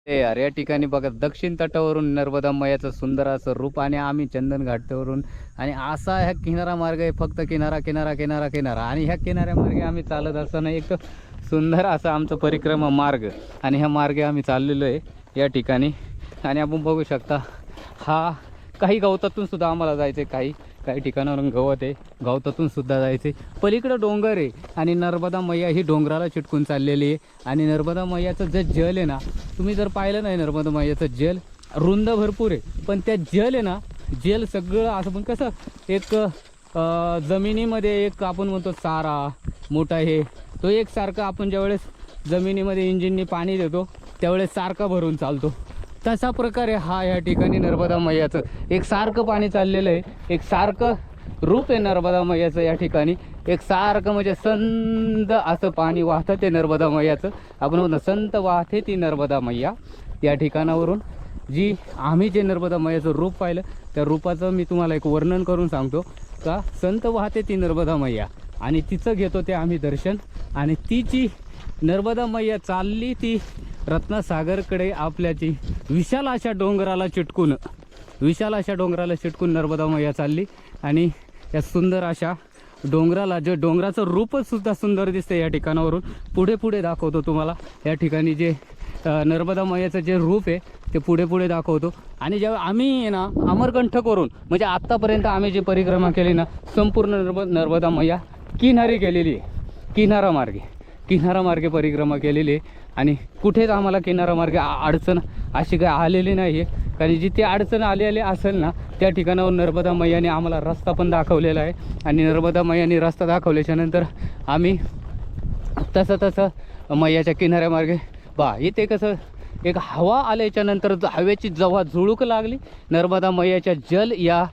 ते यार या ठिकाणी बघा दक्षिण तटावरून नर्मदा मैयाचं सुंदर असं रूप आणि आम्ही चंदन घाटावरून आणि असा ह्या किनारा मार्ग आहे फक्त किनारा किनारा किनारा किनारा आणि ह्या किनाऱ्या मार्गे आम्ही चालत असताना एक सुंदर असा आमचा परिक्रमा मार्ग आणि ह्या मार्गे आम्ही चाललेलो आहे या ठिकाणी आणि आपण बघू शकता हा काही गवतातून सुद्धा आम्हाला जायचं काही काही ठिकाणावरून गवत आहे गवतातून सुद्धा जायचे पलीकडं डोंगर आहे आणि नर्मदा मैया ही डोंगराला चिटकून चाललेली आहे आणि नर्मदा मैयाचं जे जल आहे ना तुम्ही जर पाहिलं नाही नर्मदा मैयाचं जल रुंद भरपूर आहे पण त्या जल आहे ना जल सगळं असं पण कसं एक जमिनीमध्ये एक आपण म्हणतो चारा मोठा हे तो एकसारखा आपण ज्यावेळेस जमिनीमध्ये इंजिननी पाणी देतो त्यावेळेस सारखा भरून चालतो तसा प्रकारे हा या ठिकाणी नर्मदा मैयाचं एक सारखं पाणी चाललेलं आहे एक सारखं रूप आहे नर्मदा मैयाचं या ठिकाणी एक सारखं म्हणजे संत असं पाणी वाहतं ते नर्मदा मैयाचं आपण म्हणतो संत वाहते ती नर्मदा मैया या ठिकाणावरून जी आम्ही जे नर्मदा मैयाचं रूप पाहिलं त्या रूपाचं मी तुम्हाला एक वर्णन करून सांगतो का संत वाहते ती नर्मदा मैया आणि तिचं घेतो ते आम्ही दर्शन आणि तिची नर्मदा मैया चालली ती रत्नसागरकडे आपल्याची विशाल अशा डोंगराला चिटकून नर्मदा मैया चालली आणि या सुंदर अशा डोंगराला जे डोंगराचं रूपच सुद्धा सुंदर दिसते या ठिकाणावरून पुढे पुढे दाखवतो तुम्हाला या ठिकाणी जे नर्मदा मैयाचं जे रूप आहे ते पुढे पुढे दाखवतो आणि जेव्हा आम्ही ना अमरकंठ करून म्हणजे आत्तापर्यंत आम्ही जी परिक्रमा केली ना संपूर्ण नर्मदा मैया किनारी केलेली आहे किनारा मार्गे परिक्रमा केलेली आहे आणि कुठेच आम्हाला किनारा मार्गे अडचण अशी काय आलेली नाही आहे कारण जिथे अडचण आलेली असेल ना त्या ठिकाणावर नर्मदा मैयाने आम्हाला रस्ता पण दाखवलेला आहे आणि नर्मदा मैयाने रस्ता दाखवल्याच्यानंतर आम्ही तसं मैयाच्या किनाऱ्यामार्गे इथे कसं एक हवा आल्याच्यानंतर हवेची जेव्हा झुळूक लागली नर्मदा मैयाच्या जल या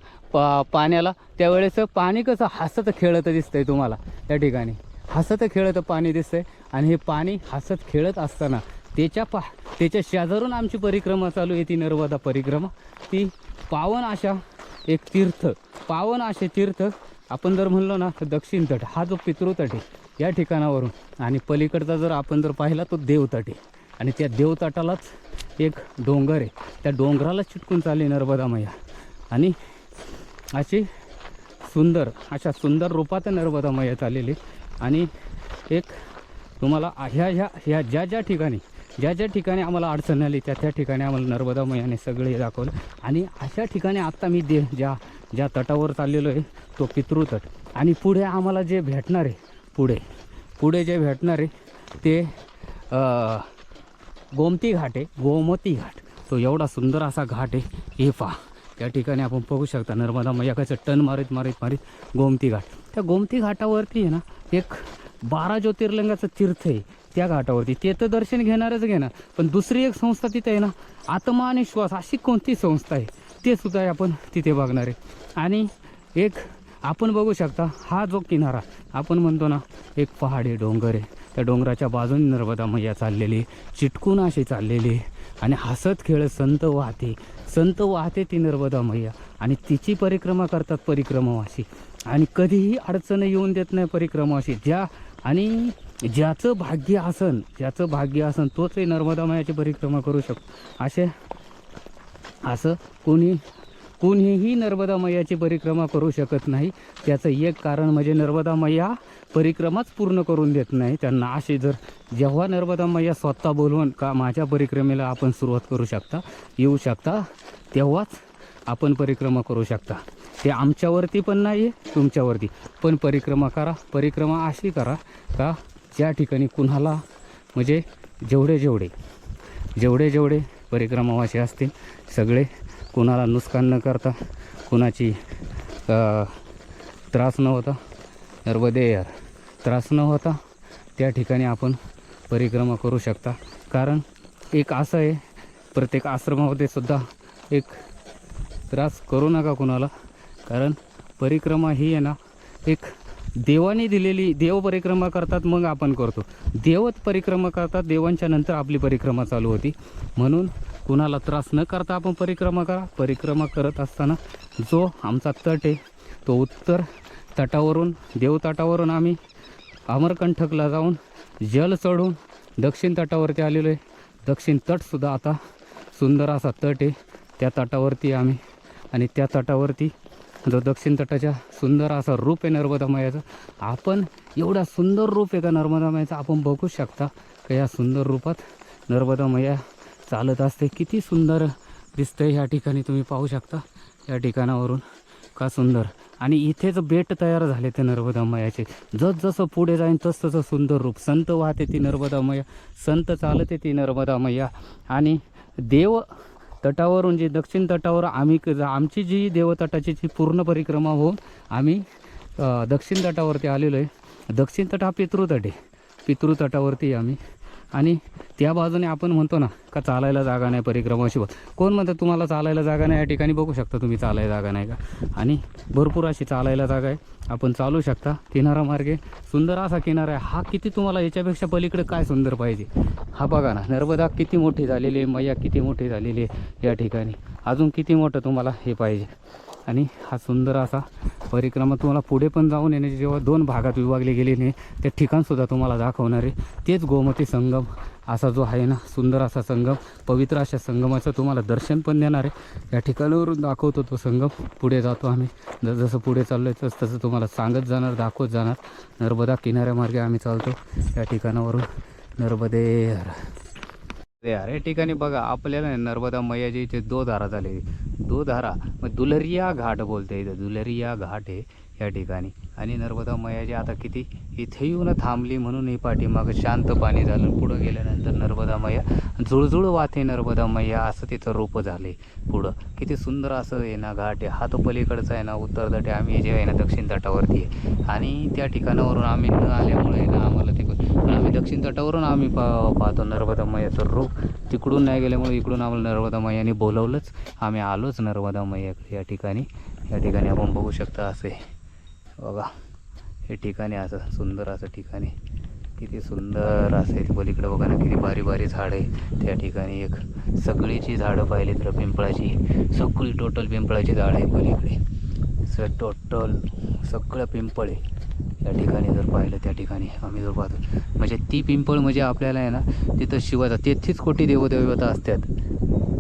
पाण्याला त्यावेळेस पाणी कसं हसत खेळत दिसतंय तुम्हाला त्या ठिकाणी हसत खेळत पाणी दिसतंय आणि हे पाणी हसत खेळत असताना त्याच्या शेजारून आमची परिक्रमा चालू आहे ती नर्मदा परिक्रमा ती पावन असे तीर्थ आपण जर म्हणलो ना तर दक्षिण तट हा जो पितृतट आहे या ठिकाणावरून आणि पलीकडचा जर आपण जर पाहिला तो देवतट आहे आणि त्या देवतटालाच एक डोंगर आहे त्या डोंगराला चिटकून चालली नर्मदा मैया आणि अशा सुंदर रूपात नर्मदा मैया चाललेली आणि एक तुम्हाला ह्या ज्या ठिकाणी आम्हाला अडचण आली त्या ठिकाणी आम्हाला नर्मदा मैयाने सगळे दाखवलं आणि अशा ठिकाणी आत्ता मी ज्या तटावर चाललेलो आहे तो पितृतट आणि पुढे आम्हाला जे भेटणार आहे पुढे जे भेटणार आहे ते गोमती घाट तो एवढा सुंदर असा घाट आहे हे पहा त्या ठिकाणी आपण बघू शकता नर्मदा मैया कसं टन मारीत गोमती घाट त्या गोमती घाटावरती आहे ना एक 12 ज्योतिर्लिंगाचं तीर्थ आहे त्या घाटावरती ते तर दर्शन घेणार पण दुसरी एक संस्था तिथे आहे ना आत्मा आणि श्वास अशी कोणती संस्था आहे ते सुद्धा आपण तिथे बघणार आहे आणि एक आपण बघू शकता हा जो किनारा आपण म्हणतो ना एक पहाडी डोंगर आहे त्या डोंगराच्या बाजूने नर्मदा मैया चाललेली चिटकून अशी चाललेली आणि हसत खेळत संत वाहते ती नर्मदा मैया आणि तिची परिक्रमा करतात परिक्रमावासी आणि कधीही अडचण येऊन देत नाही परिक्रमावासी ज्याचं भाग्य असन तोच नर्मदा मैयाची परिक्रमा करू शकतो असं कोणीही नर्मदा मैयाची परिक्रमा करू शकत नाही त्याचं एक कारण म्हणजे नर्मदा मैया परिक्रमाच पूर्ण करून देत नाही त्यांना असे जर जेव्हा नर्मदा मैया स्वतः बोलवून का माझ्या परिक्रमेला आपण सुरुवात येऊ शकता तेव्हाच आपण परिक्रमा करू शकता ते आमच्यावरती पण नाही आहे तुमच्यावरती पण परिक्रमा अशी करा का ज्या ठिकाणी कुणाला म्हणजे जेवढे परिक्रमावासी असतील सगळे कुणाला नुकसान न करता कुणाची त्रास न होता त्रास न होता त्या ठिकाणी आपण परिक्रमा करू शकता कारण एक असं आहे प्रत्येक आश्रमामध्ये सुद्धा एक त्रास करू नका कुणाला कारण परिक्रमा ही आहे ना एक देवाने दिलेली देव परिक्रमा करतात मग आपण करतो देवच परिक्रमा करतात देवांच्या नंतर आपली परिक्रमा चालू होती म्हणून कुणाला त्रास न करता आपण परिक्रमा करत असताना जो आमचा तट आहे तो उत्तर तटावरून देवतटावरून आम्ही अमरकंटकला जाऊन जल चढून दक्षिण तटावरती आलेलो आहे दक्षिण तटसुद्धा आता सुंदर असा तट आहे. त्या तटावरती आम्ही आणि त्या तटावरती जो दक्षिण तटाच्या सुंदर असा रूप आहे नर्मदा मैयाचं. आपण एवढा सुंदर रूप आहे का नर्मदा मैयाचं आपण बघू शकता का या सुंदर रूपात नर्मदा मैया चालत असते. किती सुंदर दिसतंय ह्या ठिकाणी तुम्ही पाहू शकता या ठिकाणावरून का सुंदर. आणि इथेच बेट तयार झाले ते नर्मदा मैयाचे. जसजसं पुढे जाईन तसं सुंदर रूप. संत वाहते ती नर्मदा मैया, संत चालते ती नर्मदा मैया. आणि देव तटावरून जी दक्षिण तटावर आमची जी देवतटाची जी पूर्ण परिक्रमा होऊन आम्ही दक्षिण तटावरती आलेलो आहे. दक्षिण तट हा पितृतट आहे. पितृतटावरती आम्ही आणि त्या बाजूने आपण म्हणतो ना का चालायला जागा नाही परिक्रमाशिवाय. कोण म्हणतं तुम्हाला चालायला जागा नाही. या ठिकाणी बघू शकता तुम्ही चालायला जागा नाही का. आणि भरपूर अशी चालायला जागा आहे. आपण चालू शकता. किनारा मार्गे सुंदर असा किनारा आहे हा. किती तुम्हाला याच्यापेक्षा पलीकडे काय सुंदर पाहिजे. हा बघा ना नर्मदा किती मोठी झालेली आहे, मैया किती मोठी झालेली आहे या ठिकाणी. अजून किती मोठं तुम्हाला हे पाहिजे. आणि हा सुंदर असा परिक्रमा तुम्हाला पुढे पण जाऊन येण्याची जेव्हा 2 भागात विभागली गेली नाही ते ठिकाणसुद्धा तुम्हाला दाखवणार आहे. तेच गोमती संगम असा जो आहे ना सुंदर असा संगम, पवित्र अशा संगमाचं तुम्हाला दर्शन पण देणार आहे. या ठिकाणावरून दाखवतो तो संगम. पुढे जातो आम्ही. जसं पुढे चाललो आहे तसं तुम्हाला सांगत जाणार, दाखवत जाणार. नर्मदा किनाऱ्यामार्गे आम्ही चालतो या ठिकाणावरून. नर्मदे यार या ठिकाणी बघा आपल्याला नर्मदा मैयाची इथे 2 धारा झाले. 2 धारा मग दुलरिया घाट बोलते इथं. दुलरिया घाट आहे या ठिकाणी. आणि नर्मदा मैयाची आता किती इथे येऊन थांबली म्हणून ही पाठीमागं शांत पाणी झालं. पुढं गेल्यानंतर नर्मदा मैया जुळजुळ वाहते नर्मदा मैया असं तिचं रूप झाले. पुढं किती सुंदर असं आहे ना घाट आहे. हा तो पलीकडचा आहे ना उत्तर तट आहे. आम्ही जे आहे ना दक्षिण तटावरती आहे. आणि त्या ठिकाणावरून आम्ही न आल्यामुळे ना आम्हाला तिकडून आम्ही दक्षिण तटावरून आम्ही पाहतो नर्मदा मैयाचं रूप. तिकडून नाही गेल्यामुळे इकडून आम्हाला नर्मदा मैयाने बोलवलंच. आम्ही आलोच नर्मदा मैयाकडे या ठिकाणी. या ठिकाणी आपण बघू शकता असे बघा हे ठिकाणी असं सुंदर असं ठिकाणी किती सुंदर असेल. पलीकडे बघा ना किती बारी बारी झाडं आहे त्या ठिकाणी. एक सगळीची झाडं पाहिली तर पिंपळाची सगळी टोटल पिंपळाची झाडं आहे पलीकडे. टोटल सगळं पिंपळ आहे या ठिकाणी. जर पाहिलं त्या ठिकाणी आम्ही जर पाहतो म्हणजे ती पिंपळ म्हणजे आपल्याला आहे ना तिथं शिवाचा 33 कोटी देवदेवता असतात.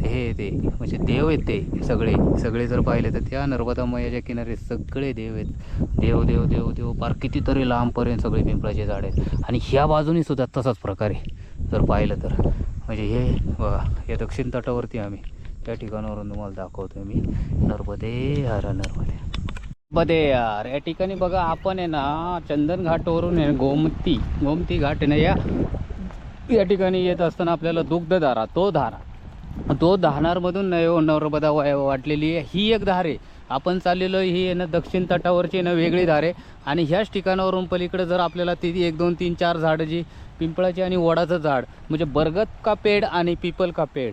हे ते म्हणजे देव आहेत ते सगळे जर पाहिले तर त्या नर्मदा मैयाच्या किनारे सगळे देव आहेत. देव देव देव देव पार कितीतरी लांबपर्यंत सगळे पिंपळाचे झाड आहेत. आणि ह्या बाजूनी सुद्धा तसाच प्रकारे जर पाहिलं तर म्हणजे हे बघा या दक्षिण तटावरती आम्ही त्या ठिकाणावरून तुम्हाला दाखवतोय मी. नर्मदे हर नर्मदे यार या ठिकाणी बघा आपण आहे ना चंदन घाटवरून आहे गोमती घाट आहे ना या ठिकाणी येत असताना आपल्याला दुग्धधारा तो धानारमधून नर्मदा वाटलेली आहे. ही एक धार आहे. आपण चाललेलो ही आहे ना दक्षिण तटावरची ना वेगळी धार आहे. आणि ह्याच ठिकाणावरून पलीकडे जर आपल्याला ती 1 2 3 4 झाडं जी पिंपळाची आणि वडाचं झाड म्हणजे बरगद का पेड़ आणि पीपल का पेड़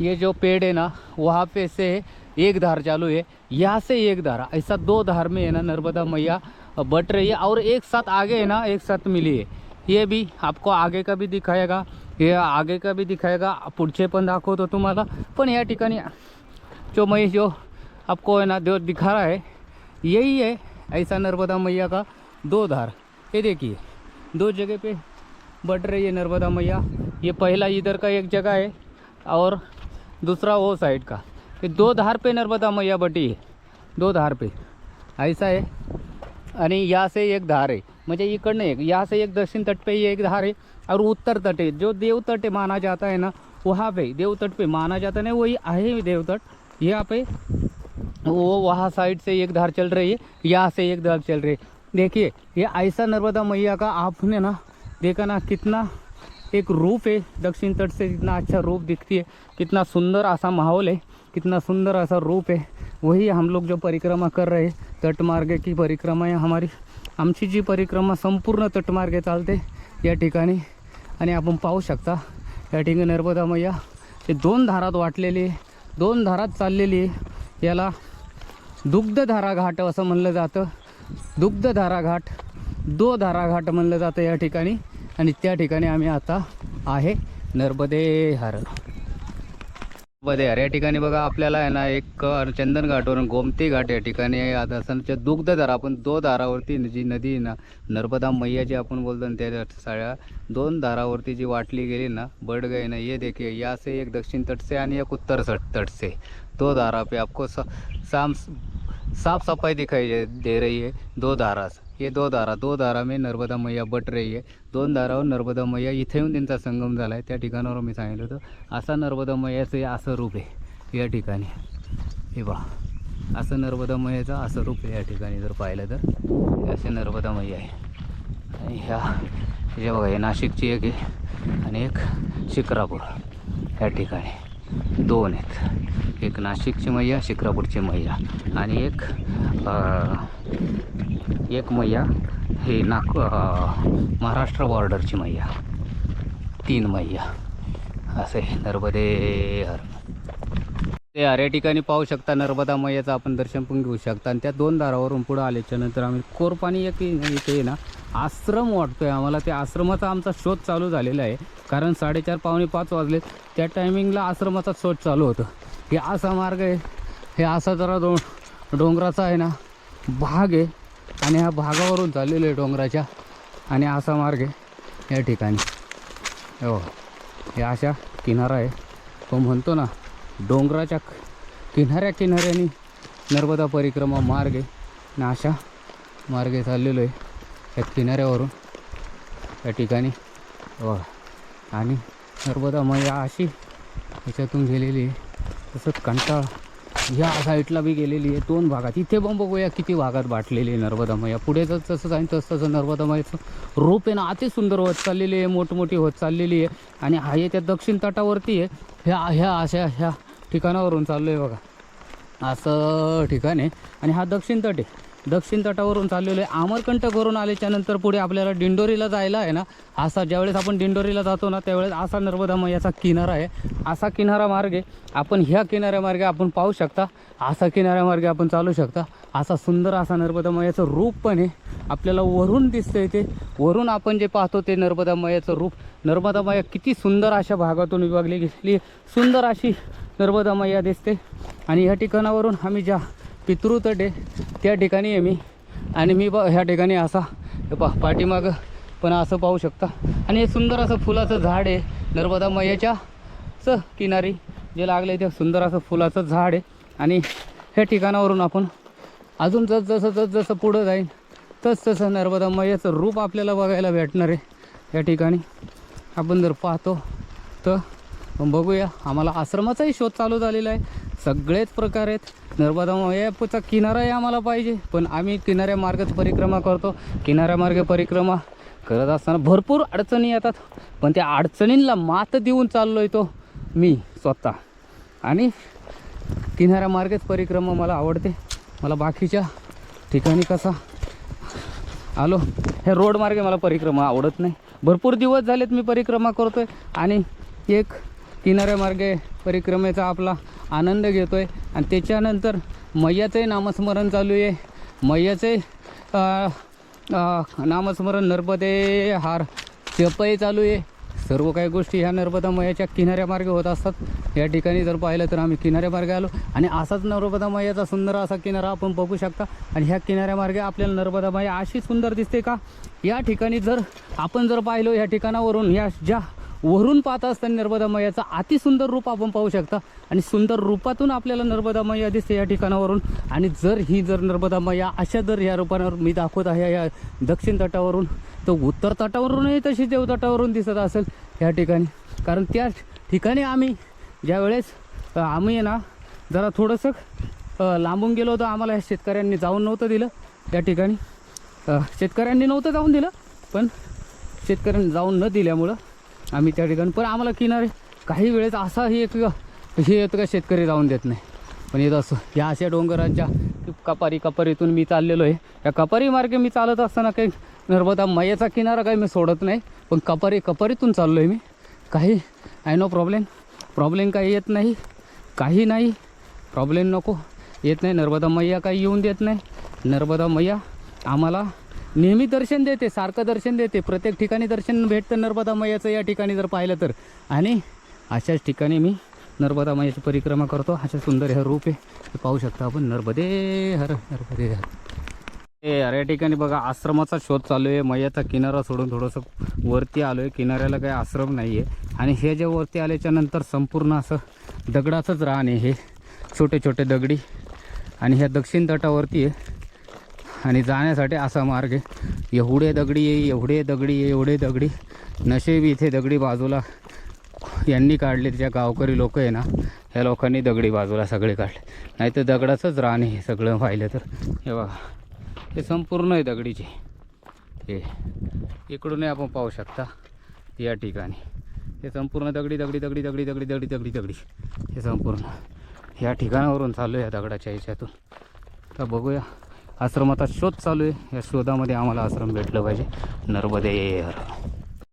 ये जो पेड़ है ना वहाँ पे से एक धार चालू है. यहाँ से एक धार ऐसा 2 धार में है ना नर्मदा मैया बट रही है. और एक साथ आगे है ना एक साथ मिली है. ये भी आपको आगे का भी दिखाएगा, हे आगे का भी दिखाएगा. पुढचे पण दाखवतो तुम्हाला. पण या ठिकाणी जो आपको है ना जो दिखा रहा है यही है ऐसा नर्मदा मैया का 2 धार. ये देखिए 2 जगह पे बढ़ रही है नर्मदा मैया. ये पहला इधर का एक जगह है और दूसरा वो साइड का. ये 2 धार पे नर्मदा मैया बटी है. 2 धार पे ऐसा है. आणि यहाँ से एक धार है म्हणजे इकडनं एक यहाँ से एक दक्षिण तट पे एक धार है. और उत्तर तट है जो देव तट माना जाता है ना वहाँ पे देव तट पे माना जाता है वही है देव तट. यहाँ पे वो वहाँ साइड से एक धार चल रही है, यहाँ से एक धार चल रही है. देखिए ये ऐसा नर्मदा मैया का आपने ना देखा ना कितना एक रूप है. दक्षिण तट से कितना अच्छा रूप दिखती है. कितना सुंदर ऐसा माहौल है, कितना सुंदर ऐसा रूप है. वही हम लोग जो परिक्रमा कर रहे हैं तटमार्गे की परिक्रमा है हमारी. आमची जी परिक्रमा संपूर्ण तटमार्गे चालते या ठिकाणी. आणि आपण पाहू शकता या ठिकाणी नर्मदा मैया हे 2 धारात वाटलेली आहे, 2 धारात चाललेली आहे. याला दुग्धधारा घाट असं म्हणलं जातं. दुग्धधारा घाट 2 धारा घाट म्हणलं जातं या ठिकाणी. आणि त्या ठिकाणी आम्ही आता आहे. नर्मदे हर. या ठिकाणी बघा आपल्याला आहे ना एक चंदन घाटवरून गोमती घाट या ठिकाणी आहे. आता असं दुग्धधारा आपण 2 धारावरती जी नदी आहे ना नर्मदा मैया जी आपण बोलतो ना त्या साड्या 2 धारावरती जी वाटली गेली ना बढ़ गए ना ये देखिए यहाँ से एक दक्षिण तट से आणि एक उत्तर तट से 2 धारा पे आपको साफ सफाई दिखाई दे रही है 2 धारा ये 2 धारा में नर्मदा मैया बट रही आहे. 2 धारावर नर्मदा मैया इथे येऊन त्यांचा संगम झाला आहे. त्या ठिकाणावर मी सांगितलं होतं असा नर्मदा मैयाचं असं रूप आहे या ठिकाणी. हे पहा असं नर्मदा मैयाचं असं रूप आहे या ठिकाणी जर पाहिलं तर असे नर्मदा मैया आहे. आणि हे बघा हे नाशिकची एक आहे आणि एक शिक्रापूर या ठिकाणी 2 आहेत. एक नाशिकची मैया शिक्रापूरची मैया आणि एक मैया हे महाराष्ट्र बॉर्डरची मैया 3 मैया असे नर्मदे हर. ते या ठिकाणी पाहू शकता नर्मदा मैयाचं आपण दर्शन पण घेऊ शकता. आणि त्या 2 दारावरून पुढे आल्याच्या नंतर आम्ही कोरपाणी इथे ना आश्रम वाटतोय आम्हाला. त्या आश्रमाचा आमचा शोध चालू झालेला आहे कारण 4:30 पावणे 5 वाजले त्या टायमिंगला आश्रमाचा शोध चालू होतं. हे असा मार्ग आहे. हे असा जरा डोंगराचा आहे ना भाग आहे आणि ह्या भागावरून चाललेलं आहे डोंगराच्या आणि असा मार्ग आहे या ठिकाणी. हो हे अशा किनारा आहे. तो म्हणतो ना डोंगराच्या किनाऱ्यानी नर्मदा परिक्रमा मार्ग आहे आणि अशा मार्गे चाललेलो आहे या किनाऱ्यावरून या ठिकाणी. हो आणि नर्मदा मैया अशी ह्याच्यातून गेलेली आहे. तसंच कंटाळा ह्या साईडला बी गेलेली आहे 2 भागात. इथे पण बघूया किती भागात वाटलेली आहे नर्मदा मैया. पुढे जसं जाईन तसं नर्मदा मैयाचं रूप आहे ना अति सुंदर होत चाललेली आहे मोठमोठी होत चाललेली आहे. आणि हा त्या दक्षिण तटावरती आहे ह्या ठिकाणावरून चाललो आहे बघा असं ठिकाण आहे. आणि हा दक्षिण तट आहे. दक्षिण तटावरून चाललेलो आहे. अमरकंटकवरून आल्याच्या नंतर पुढे आपल्याला दिंडोरीला जायला आहे ना असा ज्यावेळेस आपण दिंडोरीला जातो ना त्यावेळेस असा नर्मदा मैयाचा किनारा आहे. असा किनारा मार्ग आहे. आपण ह्या किनाऱ्यामार्गे आपण पाहू शकता. असा किनाऱ्यामार्गे आपण चालू शकता. असा सुंदर असा नर्मदा मैयाचं रूप पण आहे आपल्याला वरून दिसतंय. ते वरून आपण जे पाहतो ते नर्मदा मैयाचं रूप. नर्मदा मैया किती सुंदर अशा भागातून विभागली गेली सुंदर अशी नर्मदा मैया दिसते. आणि ह्या ठिकाणावरून आम्ही ज्या पितृतट आहे त्या ठिकाणी आहे मी. आणि मी ह्या ठिकाणी असा पाठीमागं पण असं पाहू शकता. आणि हे सुंदर असं फुलाचं झाड आहे नर्मदा मैयाच्या किनारी जे लागले ते सुंदर असं फुलाचं झाड आहे. आणि ह्या ठिकाणावरून आपण अजून जसं पुढं जाईल तसं नर्मदा मैयाचं रूप आपल्याला बघायला भेटणार आहे या ठिकाणी. आपण जर पाहतो तर बघूया. आम्हाला आश्रमाचाही शोध चालू झालेला आहे. सगळेच प्रकार आहेत. नर्मदा मैयाचा किनाराही आम्हाला पाहिजे पण आम्ही किनाऱ्यामार्गच परिक्रमा करतो. किनाऱ्यामार्गे परिक्रमा करत असताना भरपूर अडचणी येतात पण त्या अडचणींना मात देऊन चाललो आहे तो मी स्वतः. आणि किनाऱ्यामार्गेच परिक्रमा मला आवडते. मला बाकीच्या ठिकाणी कसा आलो हे रोड मार्गे मला परिक्रमा आवडत नाही. भरपूर दिवस झालेत मी परिक्रमा करतो आहे आणि एक किनाऱ्यामार्गे परिक्रमेचा आपला आनंद घेतो आहे. आणि त्याच्यानंतर मैयाचंही नामस्मरण चालू आहे. मैयाचे नामस्मरण नर्मदे हार जपही चालू आहे. सर्व काही गोष्टी ह्या नर्मदा मैयाच्या किनाऱ्यामार्गे होत असतात. या ठिकाणी जर पाहिलं तर आम्ही किनाऱ्यामार्गे आलो आणि असाच नर्मदा मैयाचा सुंदर असा किनारा आपण बघू शकता. आणि ह्या किनाऱ्यामार्गे आपल्याला नर्मदा मैया अशी सुंदर दिसते का या ठिकाणी जर आपण जर पाहिलो ह्या ठिकाणावरून या ज्या वरून पाहत असताना नर्मदा मैयाचं अतिसुंदर रूप आपण पाहू शकता. आणि सुंदर रूपातून आपल्याला नर्मदा मैया दिसते या ठिकाणावरून. आणि जर नर्मदा मैया अशा जर या रूपावर मी दाखवत आहे या दक्षिण तटावरून तर उत्तर तटावरूनही तशी देव तटावरून दिसत असेल या ठिकाणी. कारण त्या ठिकाणी आम्ही ज्यावेळेस आम्ही ना जरा थोडंसं लांबून गेलो होतो. आम्हाला ह्या शेतकऱ्यांनी जाऊन नव्हतं दिलं या ठिकाणी. शेतकऱ्यांनी नव्हतं जाऊन दिलं पण शेतकऱ्यांनी जाऊन न दिल्यामुळं आम्ही त्या ठिकाणी पण आम्हाला किनारे काही वेळेस असा हे येतं का शेतकरी जाऊन देत नाही. पण येत असं या अशा डोंगराच्या कपारीतून मी चाललेलो आहे. या कपारी मार्गे मी चालत असताना काही नर्मदा मैयाचा किनारा काही मी सोडत नाही पण कपारीतून चाललो आहे मी. काही नो प्रॉब्लेम काही येत नाही. काही नाही प्रॉब्लेम नको येत नाही. नर्मदा मैया काही येऊन देत नाही. नर्मदा मैया आम्हाला नेहमी दर्शन देते सारखं दर्शन देते. प्रत्येक ठिकाणी दर्शन भेटतं नर्मदा मैयाचं या ठिकाणी जर पाहिलं तर. आणि अशाच ठिकाणी मी नर्मदा मायाची परिक्रमा करतो. अशा सुंदर हे रूप आहे, हे पाहू शकता आपण. नर्मदे हर, नर्मदे हर. हे या ठिकाणी बघा आश्रमाचा शोध चालू आहे. मैयाचा किनारा सोडून थोडंसं वरती आलो आहे. किनाऱ्याला काही आश्रम नाही आहे. आणि हे जे वरती आल्याच्या नंतर संपूर्ण असं दगडाचंच रान आहे. हे छोटे छोटे दगडी आणि ह्या दक्षिण तटावरती आहे. आणि जाण्यासाठी असा मार्ग आहे. एवढे दगडी आहे, एवढे दगडी आहे, एवढे दगडी. नशेब इथे दगडी बाजूला यांनी काढले, ज्या गावकरी लोक आहे ना, ह्या लोकांनी दगडी बाजूला सगळे काढले. नाही तर दगडाचंच रान आहे सगळं पाहिलं तर. हे बघा हे संपूर्ण आहे दगडीचे. हे इकडूनही आपण पाहू शकता या ठिकाणी हे संपूर्ण दगडी दगडी दगडी दगडी दगडी दगडी दगडी दगडी हे संपूर्ण या ठिकाणावरून चालू आहे, या दगडाच्या ह्याच्यातून. तर बघूया, आश्रमाचा शोध चालू आहे. या शोधामध्ये आम्हाला आश्रम भेटलं पाहिजे. नर्मदे हर.